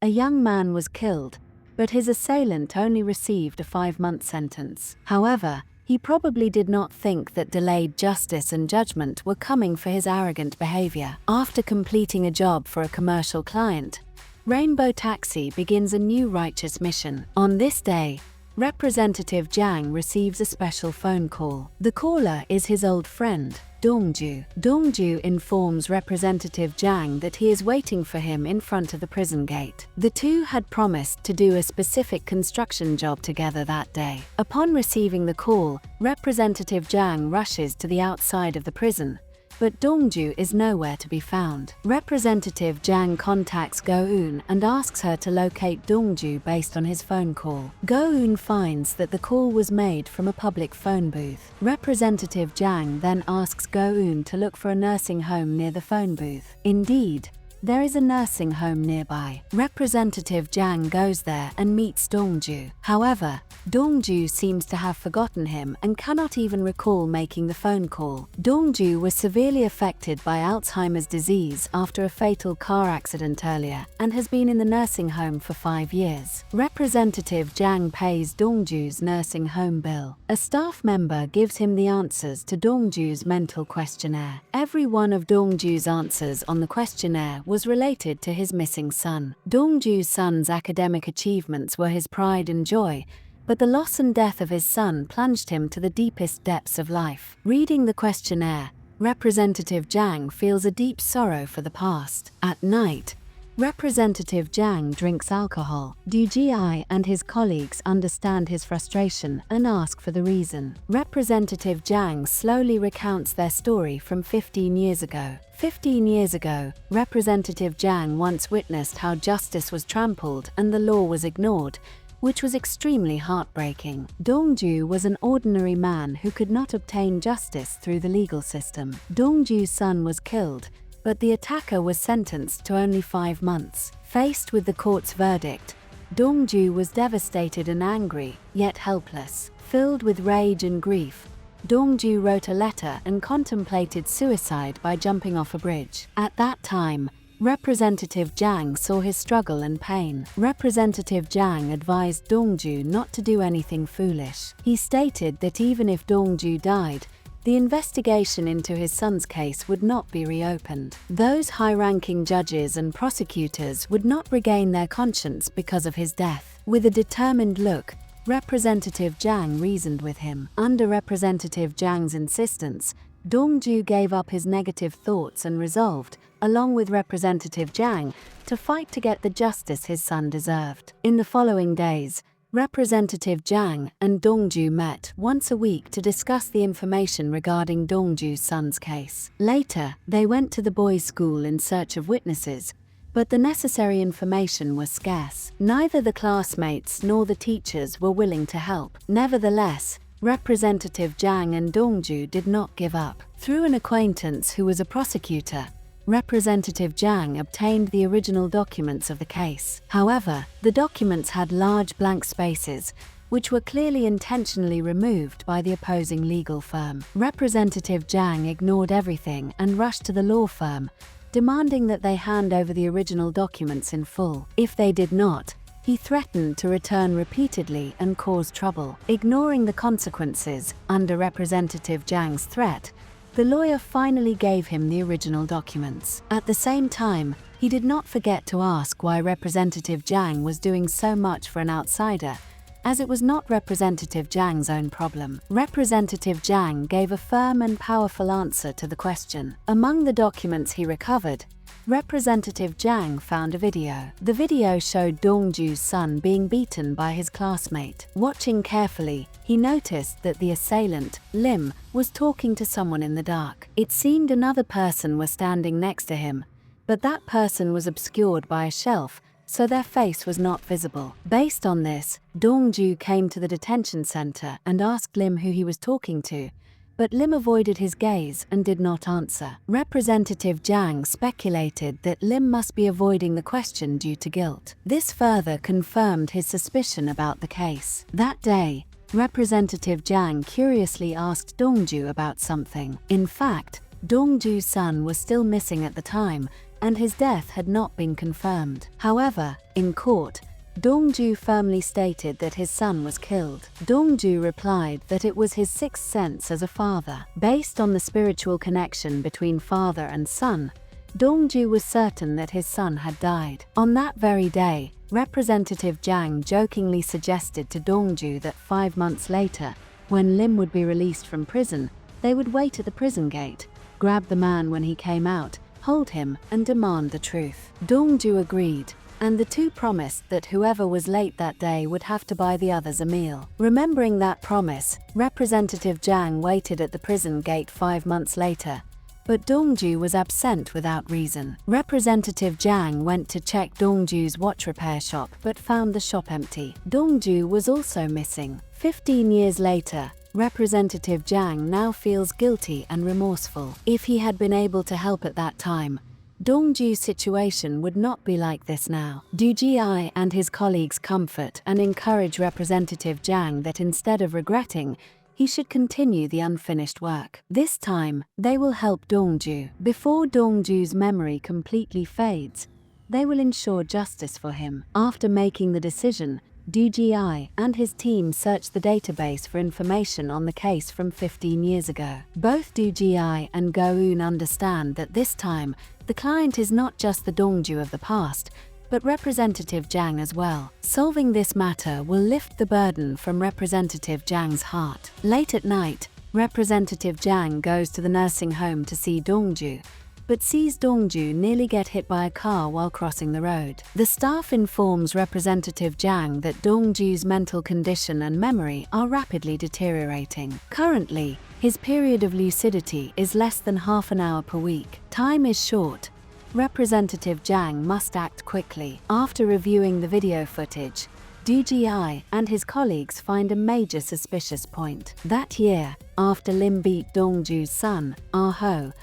A young man was killed, but his assailant only received a 5-month sentence. However, he probably did not think that delayed justice and judgment were coming for his arrogant behavior. After completing a job for a commercial client, Rainbow Taxi begins a new righteous mission. On this day, Representative Jang receives a special phone call. The caller is his old friend, Dongju. Dongju informs Representative Jang that he is waiting for him in front of the prison gate. The two had promised to do a specific construction job together that day. Upon receiving the call, Representative Jang rushes to the outside of the prison, but Dongju is nowhere to be found. Representative Jang contacts Go-eun and asks her to locate Dongju based on his phone call. Go-eun finds that the call was made from a public phone booth. Representative Jang then asks Go-eun to look for a nursing home near the phone booth. Indeed, there is a nursing home nearby. Representative Jang goes there and meets Dongju. However, Dongju seems to have forgotten him and cannot even recall making the phone call. Dongju was severely affected by Alzheimer's disease after a fatal car accident earlier and has been in the nursing home for 5 years. Representative Jang pays Dongju's nursing home bill. A staff member gives him the answers to Dongju's mental questionnaire. Every one of Dongju's answers on the questionnaire was related to his missing son. Dongju's son's academic achievements were his pride and joy, but the loss and death of his son plunged him to the deepest depths of life. Reading the questionnaire, Representative Jang feels a deep sorrow for the past. At night, Representative Jang drinks alcohol. DGI and his colleagues understand his frustration and ask for the reason. Representative Jang slowly recounts their story from 15 years ago. 15 years ago, Representative Jang once witnessed how justice was trampled and the law was ignored, which was extremely heartbreaking. Dongju was an ordinary man who could not obtain justice through the legal system. Dongju's son was killed, but the attacker was sentenced to only 5 months. Faced with the court's verdict, Dongju was devastated and angry, yet helpless. Filled with rage and grief, Dongju wrote a letter and contemplated suicide by jumping off a bridge. At that time, Representative Jang saw his struggle and pain. Representative Jang advised Dongju not to do anything foolish. He stated that even if Dongju died, the investigation into his son's case would not be reopened. Those high-ranking judges and prosecutors would not regain their conscience because of his death. With a determined look, Representative Jang reasoned with him. Under Representative Jang's insistence, Dongju gave up his negative thoughts and resolved, along with Representative Jang, to fight to get the justice his son deserved. In the following days, Representative Jang and Dongju met once a week to discuss the information regarding Dongju's son's case. Later, they went to the boys' school in search of witnesses, but the necessary information was scarce. Neither the classmates nor the teachers were willing to help. Nevertheless, Representative Jang and Dongju did not give up. Through an acquaintance who was a prosecutor, Representative Jang obtained the original documents of the case. However, the documents had large blank spaces, which were clearly intentionally removed by the opposing legal firm. Representative Jang ignored everything and rushed to the law firm, demanding that they hand over the original documents in full. If they did not, he threatened to return repeatedly and cause trouble. Ignoring the consequences under Representative Jang's threat, the lawyer finally gave him the original documents. At the same time, he did not forget to ask why Representative Jang was doing so much for an outsider, as it was not Representative Jang's own problem. Representative Jang gave a firm and powerful answer to the question. Among the documents he recovered, Representative Jang found a video. The video showed Dongju's son being beaten by his classmate. Watching carefully, he noticed that the assailant, Lim, was talking to someone in the dark. It seemed another person was standing next to him, but that person was obscured by a shelf, so their face was not visible. Based on this, Dongju came to the detention center and asked Lim who he was talking to, but Lim avoided his gaze and did not answer. Representative Jang speculated that Lim must be avoiding the question due to guilt. This further confirmed his suspicion about the case. That day, Representative Jang curiously asked Dongju about something. In fact, Dongju's son was still missing at the time, and his death had not been confirmed. However, in court, Dongju firmly stated that his son was killed. Dongju replied that it was his sixth sense as a father. Based on the spiritual connection between father and son, Dongju was certain that his son had died. On that very day, Representative Jiang jokingly suggested to Dongju that 5 months later, when Lim would be released from prison, they would wait at the prison gate, grab the man when he came out, hold him, and demand the truth. Dongju agreed, and the two promised that whoever was late that day would have to buy the others a meal. Remembering that promise, Representative Jiang waited at the prison gate 5 months later, but Dongju was absent without reason. Representative Jiang went to check Dongju's watch repair shop but found the shop empty. Dongju was also missing. 15 years later, Representative Jiang now feels guilty and remorseful. If he had been able to help at that time, Dongju's situation would not be like this now. Du Ji and his colleagues comfort and encourage Representative Jiang that instead of regretting, he should continue the unfinished work. This time, they will help Dongju. Before Dongju's memory completely fades, they will ensure justice for him. After making the decision, Du Ji and his team searched the database for information on the case from 15 years ago. Both Du Ji and Go-eun understand that this time, the client is not just the Dongju of the past, but Representative Jiang as well. Solving this matter will lift the burden from Representative Jiang's heart. Late at night, Representative Jiang goes to the nursing home to see Dongju, but sees Dongju nearly get hit by a car while crossing the road. The staff informs Representative Jiang that Dongju's mental condition and memory are rapidly deteriorating. Currently, his period of lucidity is less than half an hour per week. Time is short. Representative Jiang must act quickly. After reviewing the video footage, Du Ji and his colleagues find a major suspicious point. That year, after Lim beat Dongju's son, Ah-ho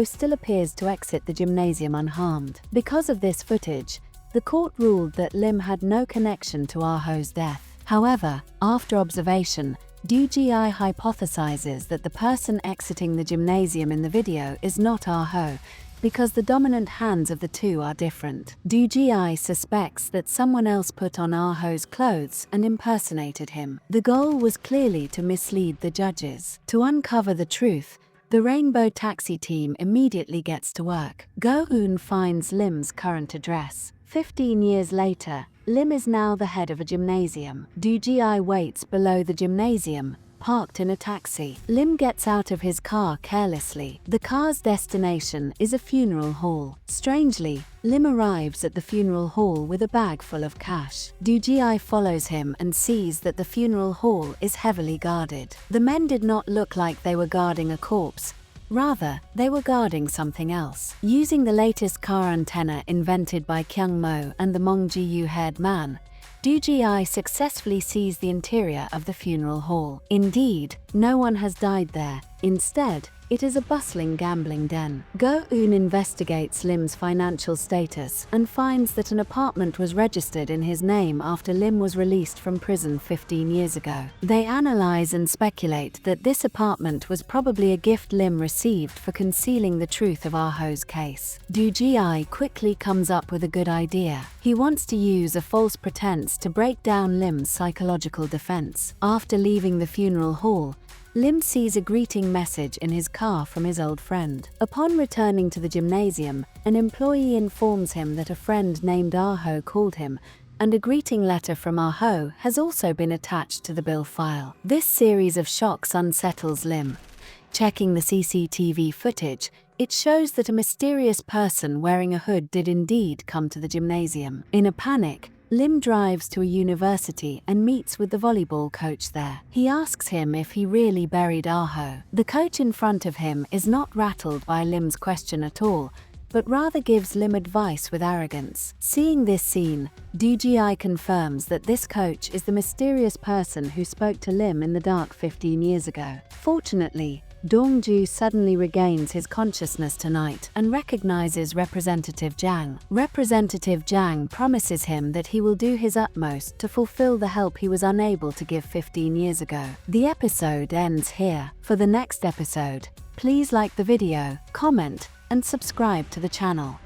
still appears to exit the gymnasium unharmed. Because of this footage, the court ruled that Lim had no connection to Ah-ho's death. However, after observation, Du Ji hypothesizes that the person exiting the gymnasium in the video is not Ah-ho, because the dominant hands of the two are different. Du Ji suspects that someone else put on Ah-ho's clothes and impersonated him. The goal was clearly to mislead the judges. To uncover the truth, the Rainbow Taxi team immediately gets to work. Go-eun finds Lim's current address. 15 years later, Lim is now the head of a gymnasium. Du Ji waits below the gymnasium, parked in a taxi. Lim gets out of his car carelessly. The car's destination is a funeral hall. Strangely, Lim arrives at the funeral hall with a bag full of cash. Du Ji follows him and sees that the funeral hall is heavily guarded. The men did not look like they were guarding a corpse. Rather, they were guarding something else. Using the latest car antenna invented by Kyung Mo and the Mong Ji-yu-haired man, Du Ji successfully sees the interior of the funeral hall. Indeed, no one has died there. Instead, it is a bustling gambling den. Go-eun investigates Lim's financial status and finds that an apartment was registered in his name after Lim was released from prison 15 years ago. They analyze and speculate that this apartment was probably a gift Lim received for concealing the truth of Ah-ho's case. Du Ji quickly comes up with a good idea. He wants to use a false pretense to break down Lim's psychological defense. After leaving the funeral hall, Lim sees a greeting message in his car from his old friend. Upon returning to the gymnasium, an employee informs him that a friend named Ah-ho called him, and a greeting letter from Ah-ho has also been attached to the bill file. This series of shocks unsettles Lim. Checking the CCTV footage, it shows that a mysterious person wearing a hood did indeed come to the gymnasium. In a panic, Lim drives to a university and meets with the volleyball coach there. He asks him if he really buried Ah-ho. The coach in front of him is not rattled by Lim's question at all, but rather gives Lim advice with arrogance. Seeing this scene, Du Ji confirms that this coach is the mysterious person who spoke to Lim in the dark 15 years ago. Fortunately, Dongju suddenly regains his consciousness tonight and recognizes Representative Jiang. Representative Jiang promises him that he will do his utmost to fulfill the help he was unable to give 15 years ago. The episode ends here. For the next episode, please like the video, comment, and subscribe to the channel.